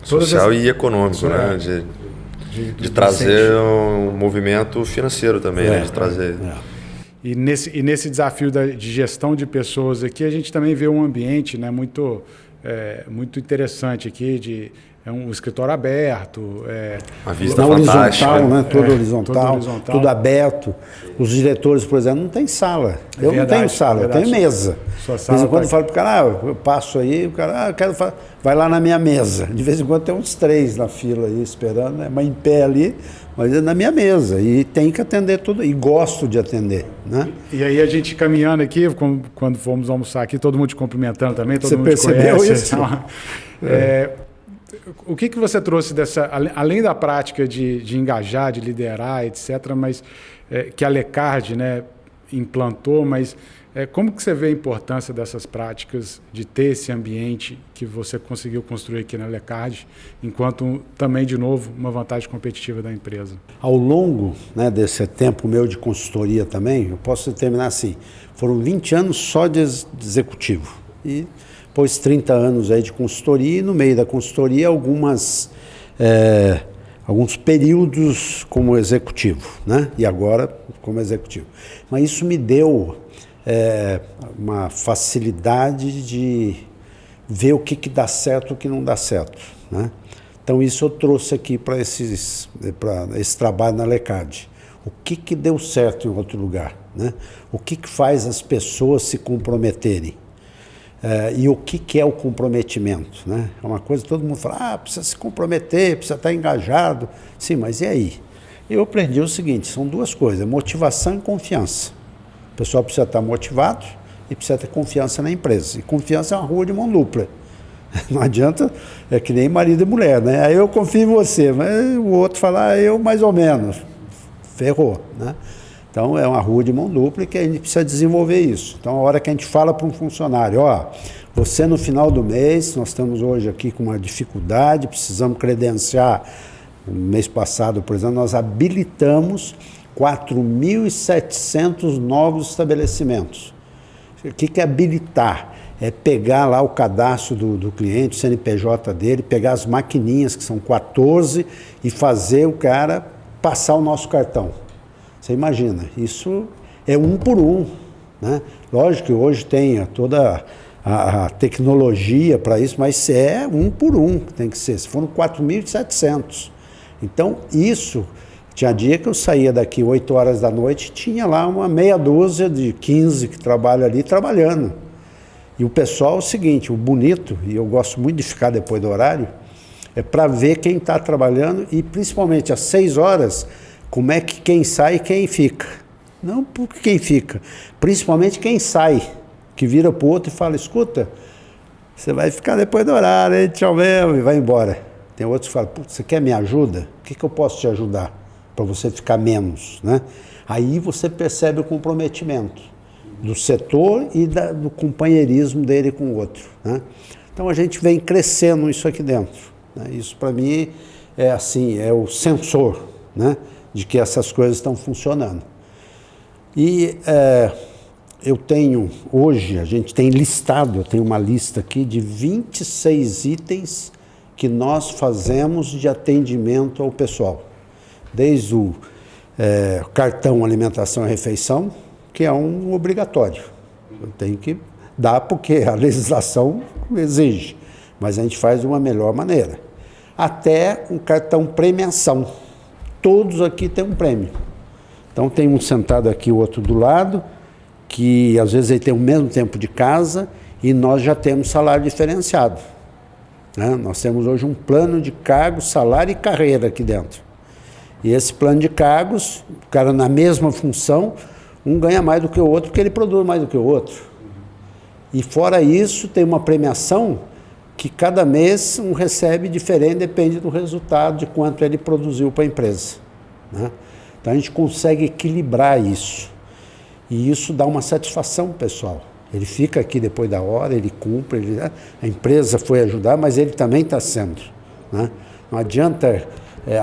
social e econômico, né? De trazer um movimento financeiro também, né? De trazer... E nesse desafio de gestão de pessoas aqui, a gente também vê um ambiente, né, muito interessante aqui, um escritório aberto. Uma vista horizontal, né? Todo horizontal, tudo aberto. Os diretores, por exemplo, não tem sala. Eu não tenho sala, eu tenho mesa. De vez em quando eu falo para o cara, eu passo aí, o cara, vai lá na minha mesa. De vez em quando tem uns 3 na fila aí esperando, né? Mas em pé ali, mas é na minha mesa. E tem que atender tudo, e gosto de atender, né? E aí a gente caminhando aqui, quando fomos almoçar aqui, todo mundo te cumprimentando também, todo mundo percebeu te conhece. Isso? O que você trouxe dessa, além da prática de engajar, de liderar, etc., mas que a Lecard, né, implantou, mas como que você vê a importância dessas práticas, de ter esse ambiente que você conseguiu construir aqui na Lecard, enquanto também, de novo, uma vantagem competitiva da empresa? Ao longo, né, desse tempo meu de consultoria também, eu posso determinar assim, foram 20 anos só de executivo e depois 30 anos aí de consultoria e no meio da consultoria alguns períodos como executivo, né? E agora como executivo. Mas isso me deu uma facilidade de ver o que dá certo e o que não dá certo, né? Então isso eu trouxe aqui para esse trabalho na Lecard. O que deu certo em outro lugar, né? O que faz as pessoas se comprometerem? E o que é o comprometimento, né? É uma coisa que todo mundo fala, precisa se comprometer, precisa estar engajado. Sim, mas e aí? Eu aprendi o seguinte, são duas coisas, motivação e confiança. O pessoal precisa estar motivado e precisa ter confiança na empresa. E confiança é uma rua de mão dupla. Não adianta, é que nem marido e mulher, né? Aí eu confio em você, mas o outro fala, eu mais ou menos. Ferrou, né? Então, é uma rua de mão dupla e que a gente precisa desenvolver isso. Então, a hora que a gente fala para um funcionário, você no final do mês, nós estamos hoje aqui com uma dificuldade, precisamos credenciar. No mês passado, por exemplo, nós habilitamos 4.700 novos estabelecimentos. O que é habilitar? É pegar lá o cadastro do cliente, o CNPJ dele, pegar as maquininhas, que são 14, e fazer o cara passar o nosso cartão. Você imagina, isso é um por um, né? Lógico que hoje tem toda a tecnologia para isso, mas é um por um que tem que ser. Se foram 4.700. Então, isso, tinha dia que eu saía daqui 8 horas da noite, tinha lá uma meia dúzia de 15 que trabalham ali, trabalhando. E o pessoal é o seguinte, o bonito, e eu gosto muito de ficar depois do horário, é para ver quem está trabalhando e principalmente às 6 horas, como é que quem sai e quem fica. Não porque quem fica, principalmente quem sai, que vira para o outro e fala, escuta, você vai ficar depois do horário, hein? Tchau mesmo, e vai embora. Tem outros que falam, você quer me ajuda? O que eu posso te ajudar para você ficar menos, né? Aí você percebe o comprometimento do setor e do companheirismo dele com o outro, né? Então a gente vem crescendo isso aqui dentro, né? Isso para mim é assim, é o sensor, né, de que essas coisas estão funcionando. E eu tenho, hoje, a gente tem listado, eu tenho uma lista aqui de 26 itens que nós fazemos de atendimento ao pessoal. Desde o cartão alimentação e refeição, que é um obrigatório. Eu tenho que dar porque a legislação exige, mas a gente faz de uma melhor maneira. Até um cartão premiação. Todos aqui têm um prêmio. Então tem um sentado aqui, o outro do lado, que às vezes ele tem o mesmo tempo de casa e nós já temos salário diferenciado, né? Nós temos hoje um plano de cargos, salário e carreira aqui dentro. E esse plano de cargos, o cara na mesma função, um ganha mais do que o outro porque ele produz mais do que o outro. E fora isso, tem uma premiação que cada mês um recebe diferente, depende do resultado, de quanto ele produziu para a empresa, né? Então a gente consegue equilibrar isso. E isso dá uma satisfação pessoal. Ele fica aqui depois da hora, ele cumpre, a empresa foi ajudar, mas ele também está sendo, né? Não adianta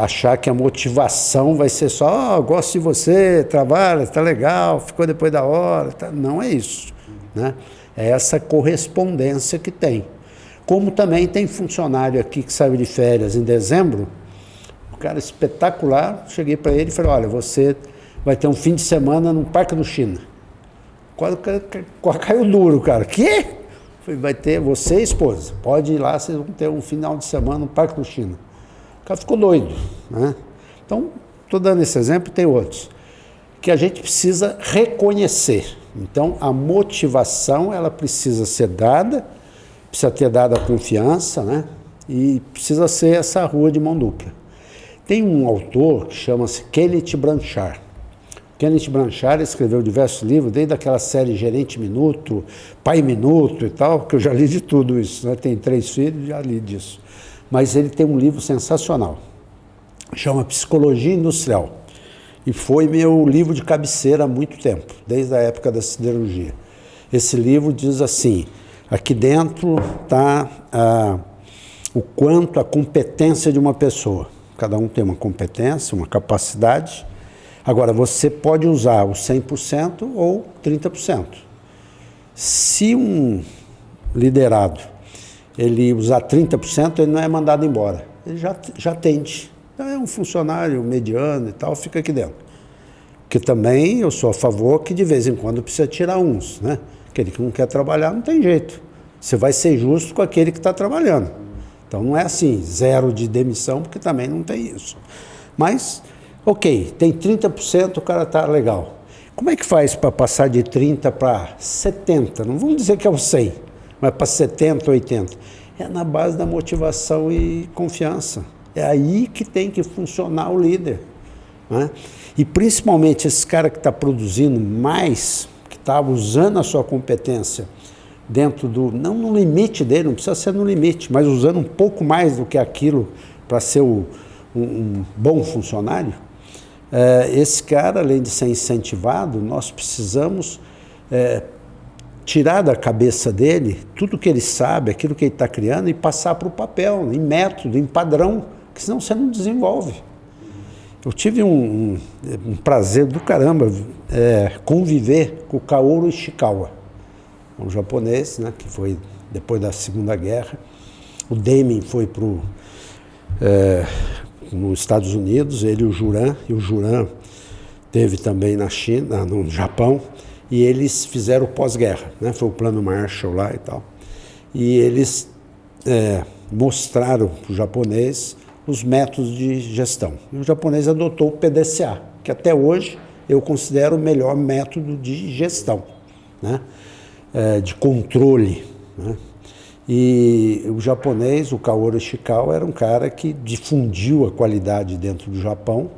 achar que a motivação vai ser só, gosto de você, trabalha, está legal, ficou depois da hora. Tá. Não é isso, né? É essa correspondência que tem. Como também tem funcionário aqui que saiu de férias em dezembro, um cara espetacular, cheguei para ele e falei, olha, você vai ter um fim de semana no Parque do China. Quase caiu duro, cara. Quê? Falei, vai ter você e a esposa. Pode ir lá, vocês vão ter um final de semana no Parque do China. O cara ficou doido, né? Então, estou dando esse exemplo, tem outros. Que a gente precisa reconhecer. Então, a motivação, ela precisa ser dada, precisa ter dado a confiança, né? E precisa ser essa rua de mão dupla. Tem um autor que chama-se Kenneth Blanchard. Kenneth Blanchard escreveu diversos livros, desde aquela série Gerente Minuto, Pai Minuto e tal, que eu já li de tudo isso, né? Tem 3 filhos, já li disso. mas ele tem um livro sensacional, chama Psicologia Industrial, e foi meu livro de cabeceira há muito tempo, desde a época da siderurgia. Esse livro diz assim, aqui dentro está o quanto a competência de uma pessoa. Cada um tem uma competência, uma capacidade. Agora, você pode usar o 100% ou 30%. Se um liderado ele usar 30%, ele não é mandado embora. Ele já atende. Então, é um funcionário mediano e tal, fica aqui dentro. Porque também eu sou a favor que de vez em quando precisa tirar uns, né? Aquele que não quer trabalhar não tem jeito. Você vai ser justo com aquele que está trabalhando. Então não é assim, 0 de demissão, porque também não tem isso. Mas, ok, tem 30%, o cara está legal. Como é que faz para passar de 30 para 70? Não vamos dizer que é o 100, mas para 70, 80. É na base da motivação e confiança. É aí que tem que funcionar o líder, né? E principalmente esse cara que está produzindo mais, que está usando a sua competência dentro do, não no limite dele, não precisa ser no limite, mas usando um pouco mais do que aquilo para ser um bom funcionário, esse cara, além de ser incentivado, nós precisamos tirar da cabeça dele tudo que ele sabe, aquilo que ele está criando e passar para o papel, em método, em padrão, que senão você não desenvolve. Eu tive um prazer do caramba conviver com o Kaoru Ishikawa, um japonês, né, que foi depois da Segunda Guerra. O Deming foi nos Estados Unidos, ele e o Juran teve também na China, no Japão, e eles fizeram o pós-guerra, né, foi o plano Marshall lá e tal. E eles mostraram para o japonês os métodos de gestão. E o japonês adotou o PDCA, que até hoje eu considero o melhor método de gestão, né? De controle, né? E o japonês, o Kaoru Ishikawa, era um cara que difundiu a qualidade dentro do Japão,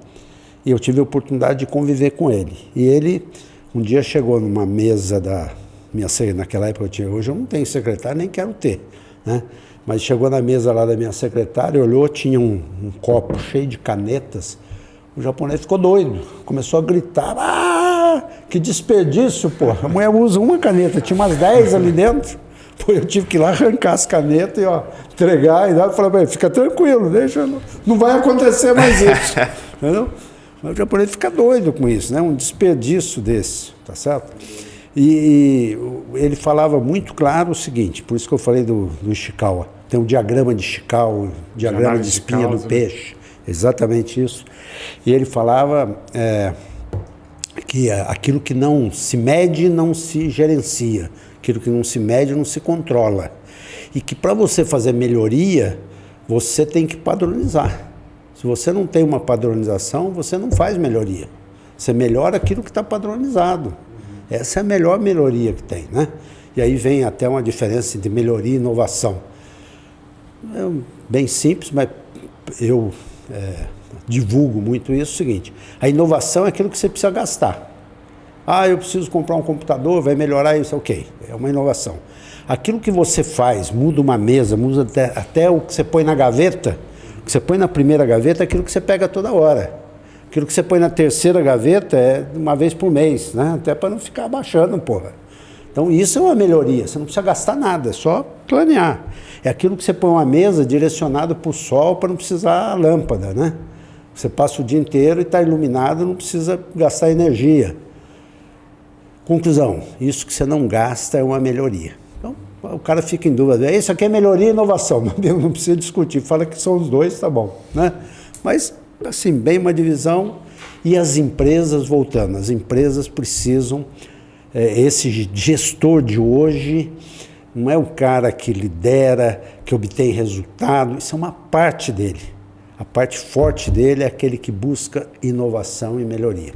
e eu tive a oportunidade de conviver com ele. E ele um dia chegou numa mesa da minha secretária, naquela época hoje eu não tenho secretário, nem quero ter, né? Mas chegou na mesa lá da minha secretária, olhou, tinha um copo cheio de canetas. O japonês ficou doido, começou a gritar, que desperdício, pô, a mulher usa uma caneta, tinha umas 10 ali dentro. Pô, eu tive que ir lá arrancar as canetas e entregar, e falei, fica tranquilo, deixa, não vai acontecer mais isso. Entendeu? Mas o japonês fica doido com isso, né? Um desperdício desse, tá certo? E ele falava muito claro o seguinte, por isso que eu falei do Ishikawa, tem um diagrama de Ishikawa, diagrama de espinha do peixe, exatamente isso. E ele falava que aquilo que não se mede não se gerencia, aquilo que não se mede não se controla. E que para você fazer melhoria, você tem que padronizar. Se você não tem uma padronização, você não faz melhoria. Você melhora aquilo que está padronizado. Essa é a melhor melhoria que tem, né? E aí vem até uma diferença entre melhoria e inovação. É bem simples, mas eu divulgo muito isso, o seguinte, a inovação é aquilo que você precisa gastar. Eu preciso comprar um computador, vai melhorar isso, ok, é uma inovação. Aquilo que você faz, muda uma mesa, muda até o que você põe na gaveta, o que você põe na primeira gaveta é aquilo que você pega toda hora. Aquilo que você põe na terceira gaveta é uma vez por mês, né? Até para não ficar abaixando, porra. Então isso é uma melhoria, você não precisa gastar nada, é só planear. É aquilo que você põe uma mesa direcionada para o sol para não precisar lâmpada, né? Você passa o dia inteiro e está iluminado, não precisa gastar energia. Conclusão, isso que você não gasta é uma melhoria. Então, o cara fica em dúvida, isso aqui é melhoria e inovação, meu Deus, não precisa discutir, fala que são os dois, tá bom, né? Mas, assim, bem uma divisão, e as empresas, voltando, as empresas precisam, esse gestor de hoje, não é o cara que lidera, que obtém resultado, isso é uma parte dele. A parte forte dele é aquele que busca inovação e melhoria.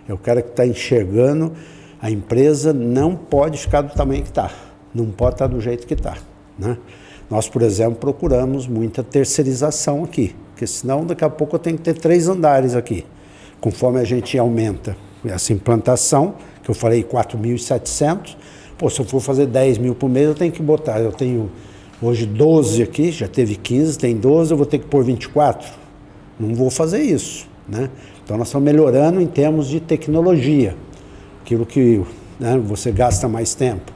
É o cara que está enxergando, a empresa não pode ficar do tamanho que está, não pode estar do jeito que está, né? Nós, por exemplo, procuramos muita terceirização aqui, porque senão daqui a pouco eu tenho que ter 3 andares aqui. Conforme a gente aumenta essa implantação, que eu falei 4.700, se eu for fazer 10 mil por mês, eu tenho que botar, eu tenho Hoje 12 aqui, já teve 15, tem 12, eu vou ter que pôr 24. Não vou fazer isso, né? Então nós estamos melhorando em termos de tecnologia, aquilo que, né, você gasta mais tempo.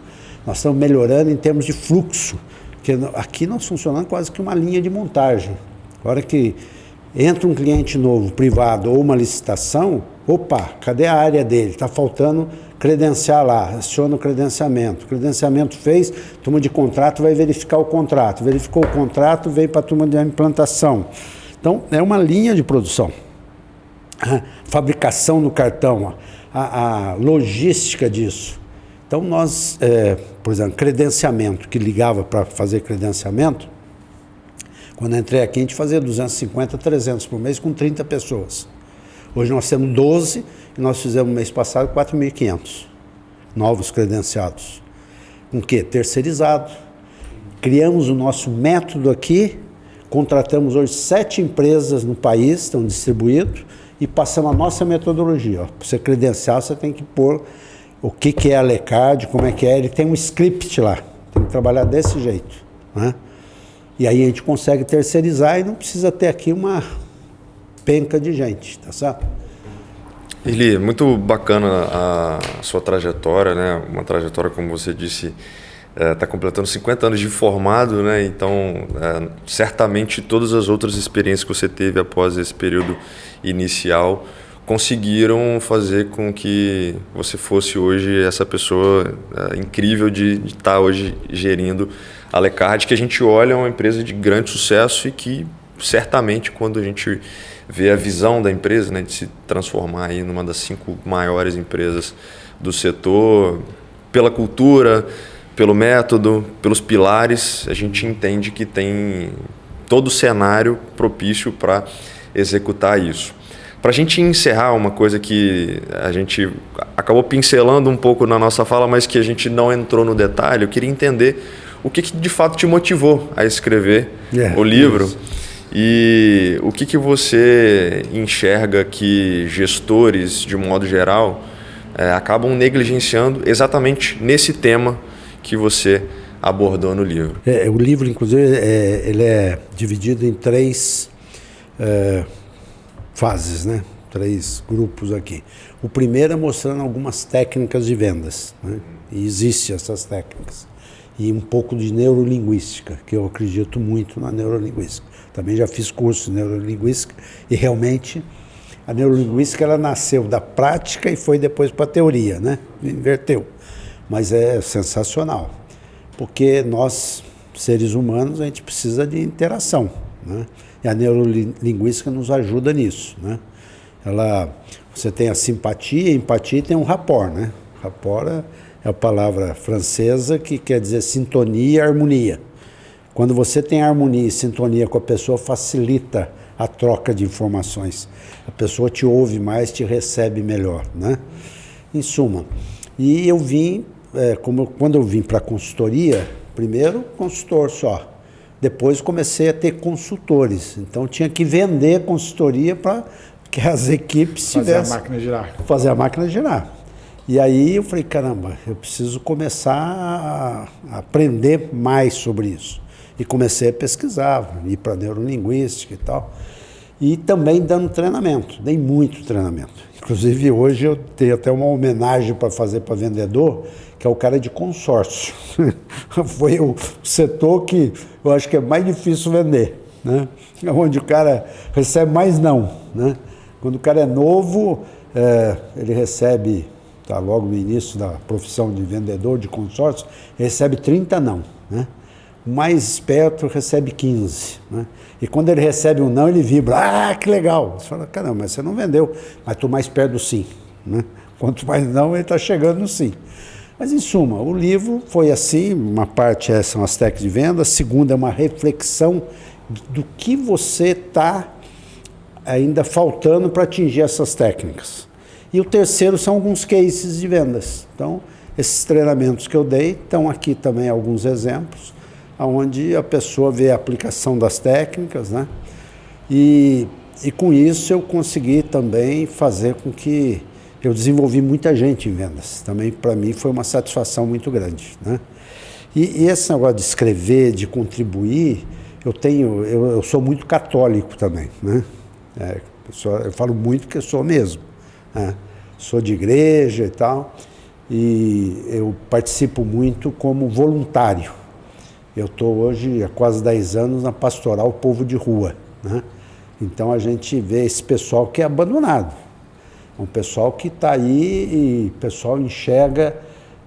Nós estamos melhorando em termos de fluxo, porque aqui nós funcionamos quase que uma linha de montagem. A hora que entra um cliente novo, privado, ou uma licitação, opa, cadê a área dele? Está faltando credenciar lá, aciona o credenciamento. O credenciamento fez, turma de contrato vai verificar o contrato. Verificou o contrato, veio para a turma de implantação. Então, é uma linha de produção. A fabricação do cartão, a logística disso. Então, nós, por exemplo, credenciamento, que ligava para fazer credenciamento, quando eu entrei aqui, a gente fazia 250, 300 por mês com 30 pessoas. Hoje nós temos 12 e nós fizemos no mês passado 4.500 novos credenciados. Com o quê? Terceirizado. Criamos o nosso método aqui, contratamos hoje 7 empresas no país, estão distribuídos, e passamos a nossa metodologia. Para você credenciar, você tem que pôr o que é a Alecard, como é que é, ele tem um script lá, tem que trabalhar desse jeito, né? E aí a gente consegue terceirizar e não precisa ter aqui uma penca de gente, tá certo? Eli, muito bacana a sua trajetória, né? Uma trajetória, como você disse, está completando 50 anos de formado, né? Então, certamente todas as outras experiências que você teve após esse período inicial conseguiram fazer com que você fosse hoje essa pessoa incrível de estar hoje gerindo a Alecard, que a gente olha uma empresa de grande sucesso e que certamente quando a gente vê a visão da empresa, né, de se transformar aí numa das 5 maiores empresas do setor, pela cultura, pelo método, pelos pilares, a gente entende que tem todo o cenário propício para executar isso. Para a gente encerrar, uma coisa que a gente acabou pincelando um pouco na nossa fala, mas que a gente não entrou no detalhe, eu queria entender o que de fato te motivou a escrever o livro. Isso. E o que você enxerga que gestores, de modo geral, acabam negligenciando exatamente nesse tema que você abordou no livro? O livro, inclusive, ele é dividido em 3 fases, né? 3 grupos aqui. O primeiro é mostrando algumas técnicas de vendas, né? E existem essas técnicas. E um pouco de neurolinguística, que eu acredito muito na neurolinguística. Também já fiz curso de neurolinguística e realmente a neurolinguística ela nasceu da prática e foi depois para a teoria, né? Inverteu. Mas é sensacional, porque nós, seres humanos, a gente precisa de interação, né? E a neurolinguística nos ajuda nisso, né? Você tem a simpatia, a empatia e tem um rapport, né? Rapport é a palavra francesa que quer dizer sintonia e harmonia. Quando você tem harmonia e sintonia com a pessoa, facilita a troca de informações. A pessoa te ouve mais, te recebe melhor, né? Em suma. E eu vim, quando eu vim para a consultoria, primeiro consultor só. Depois comecei a ter consultores. Então tinha que vender consultoria para que as equipes tivessem... Fazer a máquina girar. Fazer a máquina girar. E aí eu falei, caramba, eu preciso começar a aprender mais sobre isso. E comecei a pesquisar, ir para neurolinguística e tal. E também dando treinamento, dei muito treinamento. Inclusive hoje eu tenho até uma homenagem para fazer para vendedor, que é o cara de consórcio. Foi o setor que eu acho que é mais difícil vender, né? Onde o cara recebe mais não, né? Quando o cara é novo, ele recebe... Está logo no início da profissão de vendedor de consórcio, recebe 30 não, né? O mais esperto recebe 15, né? E quando ele recebe um não, ele vibra, que legal. Você fala, caramba, mas você não vendeu, mas estou mais perto do sim, né? Quanto mais não, ele está chegando no sim. Mas em suma, o livro foi assim, uma parte são as técnicas de venda, a segunda é uma reflexão do que você está ainda faltando para atingir essas técnicas. E o terceiro são alguns cases de vendas. Então, esses treinamentos que eu dei, estão aqui também alguns exemplos, onde a pessoa vê a aplicação das técnicas, né? E com isso eu consegui também fazer com que eu desenvolvi muita gente em vendas. Também para mim foi uma satisfação muito grande, né? E esse negócio de escrever, de contribuir, eu sou muito católico também, né? Eu falo muito que eu sou mesmo, né? Sou de igreja e tal, e eu participo muito como voluntário. Eu estou hoje há quase 10 anos na Pastoral Povo de Rua, né? Então a gente vê esse pessoal que é abandonado, um pessoal que está aí e o pessoal enxerga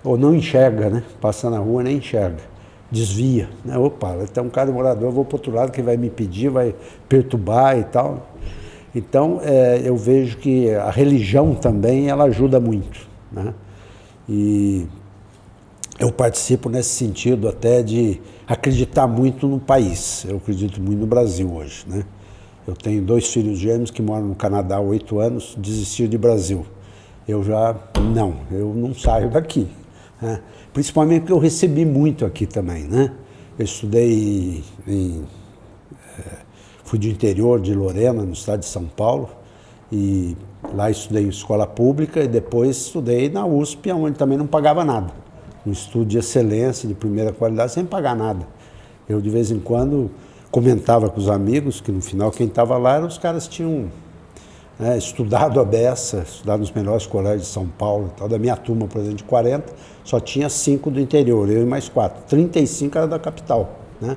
ou não enxerga, né? Passa na rua e nem enxerga, desvia, né? Opa, tem um cara morador, eu vou para o outro lado que vai me pedir, vai perturbar e tal. Então, eu vejo que a religião também, ela ajuda muito, né? E eu participo nesse sentido até de acreditar muito no país, eu acredito muito no Brasil hoje, né? Eu tenho 2 filhos gêmeos que moram no Canadá há 8 anos, desistiram de Brasil. Eu não saio daqui, né? Principalmente porque eu recebi muito aqui também, né? Eu estudei fui do interior de Lorena, no estado de São Paulo, e lá estudei em escola pública e depois estudei na USP, onde também não pagava nada. Um estudo de excelência, de primeira qualidade, sem pagar nada. Eu, de vez em quando, comentava com os amigos que, no final, quem estava lá eram os caras que tinham estudado a beça, estudado nos melhores colégios de São Paulo e tal. Da minha turma, por exemplo, de 40, só tinha 5 do interior, eu e mais 4. 35 era da capital, né?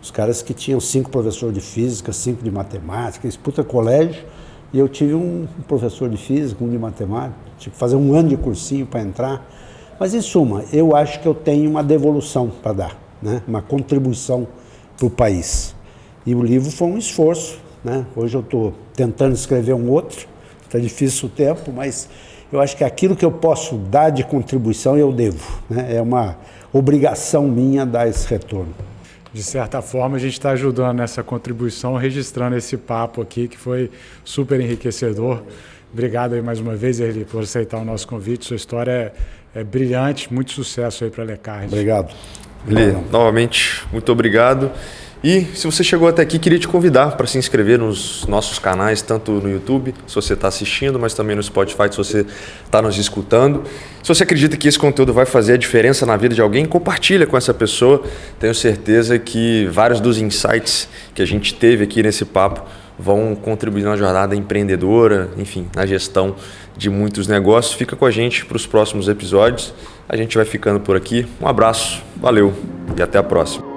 Os caras que tinham 5 professores de física, 5 de matemática, esse puta colégio, e eu tive um professor de física, um de matemática, tive que fazer 1 ano de cursinho para entrar. Mas, em suma, eu acho que eu tenho uma devolução para dar, né? Uma contribuição para o país. E o livro foi um esforço, né? Hoje eu estou tentando escrever um outro, está difícil o tempo, mas eu acho que aquilo que eu posso dar de contribuição eu devo, né? É uma obrigação minha dar esse retorno. De certa forma, a gente está ajudando nessa contribuição, registrando esse papo aqui, que foi super enriquecedor. Obrigado aí mais uma vez, Erli, por aceitar o nosso convite. Sua história é brilhante, muito sucesso aí para a Lecarge. Obrigado. Erli, novamente, muito obrigado. E se você chegou até aqui, queria te convidar para se inscrever nos nossos canais, tanto no YouTube, se você está assistindo, mas também no Spotify, se você está nos escutando. Se você acredita que esse conteúdo vai fazer a diferença na vida de alguém, compartilha com essa pessoa. Tenho certeza que vários dos insights que a gente teve aqui nesse papo vão contribuir na jornada empreendedora, enfim, na gestão de muitos negócios. Fica com a gente para os próximos episódios. A gente vai ficando por aqui. Um abraço, valeu e até a próxima.